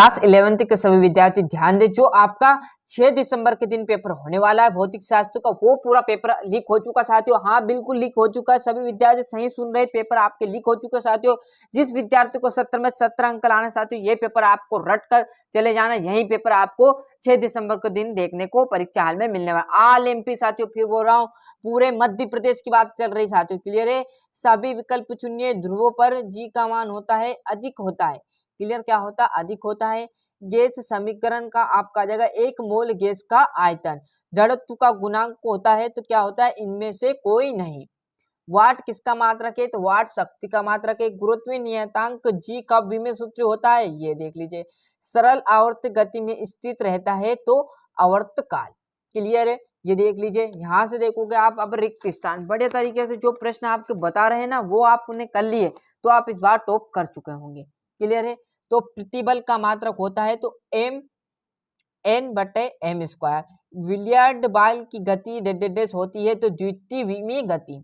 Class 11th के सभी विद्यार्थी ध्यान दें, जो आपका 6 दिसंबर के दिन पेपर होने वाला है भौतिक शास्त्र का, वो पूरा पेपर लीक हो चुका साथियों। हाँ बिल्कुल लीक हो चुका है, सभी विद्यार्थी सही सुन रहे, पेपर आपके लीक हो चुके साथियों। जिस विद्यार्थी को 70 में 17 अंक लाना साथियों, ये पेपर आपको रट कर चले जाना, यही पेपर आपको 6 दिसंबर के दिन देखने को परीक्षा हाल में मिलने वाला। ऑल एमपी साथियों, फिर बोल रहा हूँ, पूरे मध्य प्रदेश की बात चल रही साथियों, क्लियर है। सभी विकल्प चुनिए, ध्रुवों पर जी का मान होता है अधिक होता है, क्लियर, क्या होता है अधिक होता है। गैस समीकरण का आपका आ जाएगा एक मोल गैस का आयतन, जड़त्व का गुणांक होता है, तो क्या होता है इनमें से कोई नहीं। वाट किसका मात्रक है, तो वाट शक्ति का मात्रक है। गुरुत्वीय नियतांक जी का विमेय सूत्र होता है, ये देख लीजिए। सरल आवर्त गति में स्थित रहता है तो आवर्तकाल, क्लियर है, ये देख लीजिए। यहाँ से देखोगे आप अब रिक्त स्थान, बड़े तरीके से जो प्रश्न आपको बता रहे हैं ना, वो आपने कर लिए तो आप इस बार टॉप कर चुके होंगे, क्लियर है। तो प्रतिबल का मात्रक होता है तो एम एन बटे एम स्क्वायर। विलियर्ड बॉल की गति डेडेडेस होती है तो द्वितीय गति।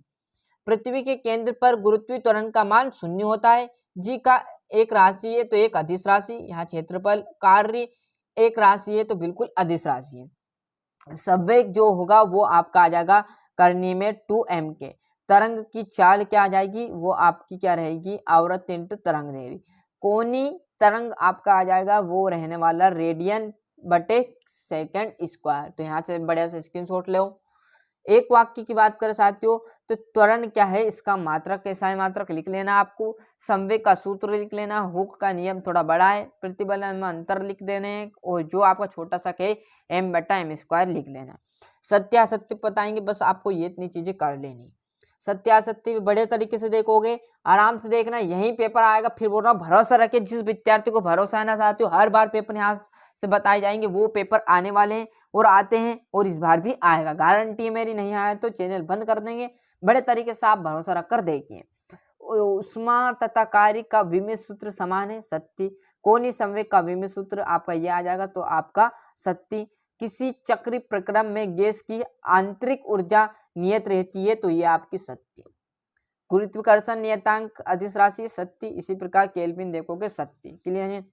पृथ्वी के केंद्र पर गुरुत्वीय त्वरण का मान 0 होता है। जी का एक राशि है तो एक अदिश राशि, यहाँ क्षेत्रफल कार्य एक राशि है तो बिल्कुल अदिश राशि है। संवेग जो होगा वो आपका आ जाएगा करनी में 2m के। तरंग की चाल क्या आ जाएगी, वो आपकी क्या रहेगी, आवृत्ति इंटू तरंग देरी। कोनी तरंग आपका आ जाएगा वो रहने वाला रेडियन बटे सेकंड स्क्वायर। तो यहाँ से बढ़िया से स्क्रीनशॉट लो। एक वाक्य की बात करें साथियों, तो त्वरण क्या है, इसका मात्रक कैसा है, मात्रक लिख लेना आपको। संवेग का सूत्र लिख लेना, हुक का नियम थोड़ा बड़ा है, प्रतिबल में अंतर लिख देने हैं, और जो आपका छोटा सा है m बटा एम स्क्वायर लिख लेना। सत्यासत्य बताएंगे, बस आपको ये इतनी चीजें कर लेनी। सत्यासत्य भी बड़े तरीके से देखोगे, आराम से देखना, यही पेपर आएगा। फिर बोल रहा हूँ भरोसा रखे, जिस विद्यार्थी को भरोसा है ना साथियों, हर बार पेपर यहाँ से बताए जाएंगे, वो पेपर आने वाले हैं और आते हैं, और इस बार भी आएगा, गारंटी है मेरी। नहीं आया तो चैनल बंद कर देंगे, बड़े तरीके से आप भरोसा रख कर देखिए। उष्मा तथा कार्य का विमेय सूत्र समान है, सत्य। कोणीय संवेग का विमेय सूत्र आपका ये आ जाएगा तो आपका सत्य। किसी चक्रीय प्रक्रम में गैस की आंतरिक ऊर्जा नियत रहती है तो ये आपकी सत्य। गुरुत्वाकर्षण नियतांक अदिश राशि सत्य। इसी प्रकार केल्विन देखोगे सत्य, क्लियर है।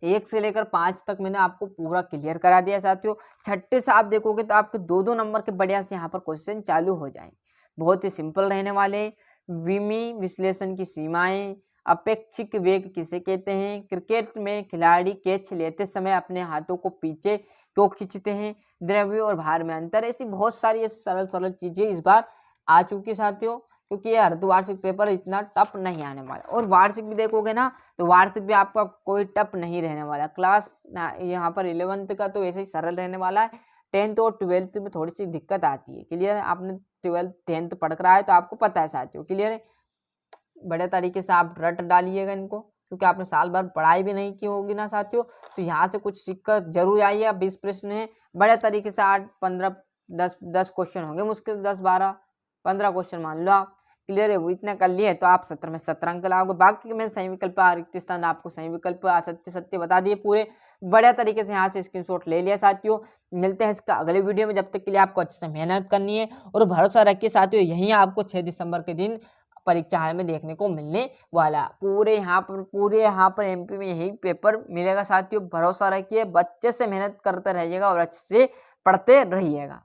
1 से लेकर 5 तक मैंने आपको पूरा क्लियर करा दिया साथियों। छठे से आप देखोगे तो आपके 2-2 नंबर के बढ़िया से यहाँ पर क्वेश्चन चालू हो जाएंगे, बहुत ही सिंपल रहने वाले। विमीय विश्लेषण की सीमाएं, अपेक्षिक वेग किसे कहते हैं, क्रिकेट में खिलाड़ी कैच लेते समय अपने हाथों को पीछे क्यों खींचते हैं, द्रव्य और भार में अंतर, ऐसी बहुत सारी सरल सरल चीजें इस बार आ चुकी साथियों, क्योंकि ये अर्धवार्षिक पेपर इतना टफ नहीं आने वाला। और वार्षिक भी देखोगे ना तो वार्षिक भी आपका कोई टफ नहीं रहने वाला। क्लास यहाँ पर 11th का तो ऐसे ही सरल रहने वाला है, 10th और 12th में थोड़ी सी दिक्कत आती है, क्लियर है। आपने 12th 10th पढ़ कर आए तो आपको पता है साथियों, क्लियर है। बड़े तरीके से आप रट डालिएगा इनको, क्योंकि आपने साल भर पढ़ाई भी नहीं की होगी ना साथियों, तो यहाँ से कुछ सीख कर जरूर आइए। 20 प्रश्न है, बड़े तरीके से 8 15 10 क्वेश्चन होंगे, मुश्किल 10 12 15 क्वेश्चन मान लो आप, क्लियर है। वो इतना कर लिए तो आप 17 में 17 अंक लाओगे। बाकी में सही विकल्प रिक्त स्थान आपको सही विकल्प असत्य सत्य बता दिए पूरे, बढ़िया तरीके से यहाँ से स्क्रीनशॉट ले लिया साथियों। मिलते हैं इसका अगले वीडियो में, जब तक के लिए आपको अच्छे से मेहनत करनी है और भरोसा रखिए साथियों, यही आपको 6 दिसंबर के दिन परीक्षा हाल में देखने को मिलने वाला। पूरे यहाँ पर एमपी में यही पेपर मिलेगा साथियों, भरोसा रखिए, बच्चे से मेहनत करते रहिएगा और अच्छे से पढ़ते रहिएगा।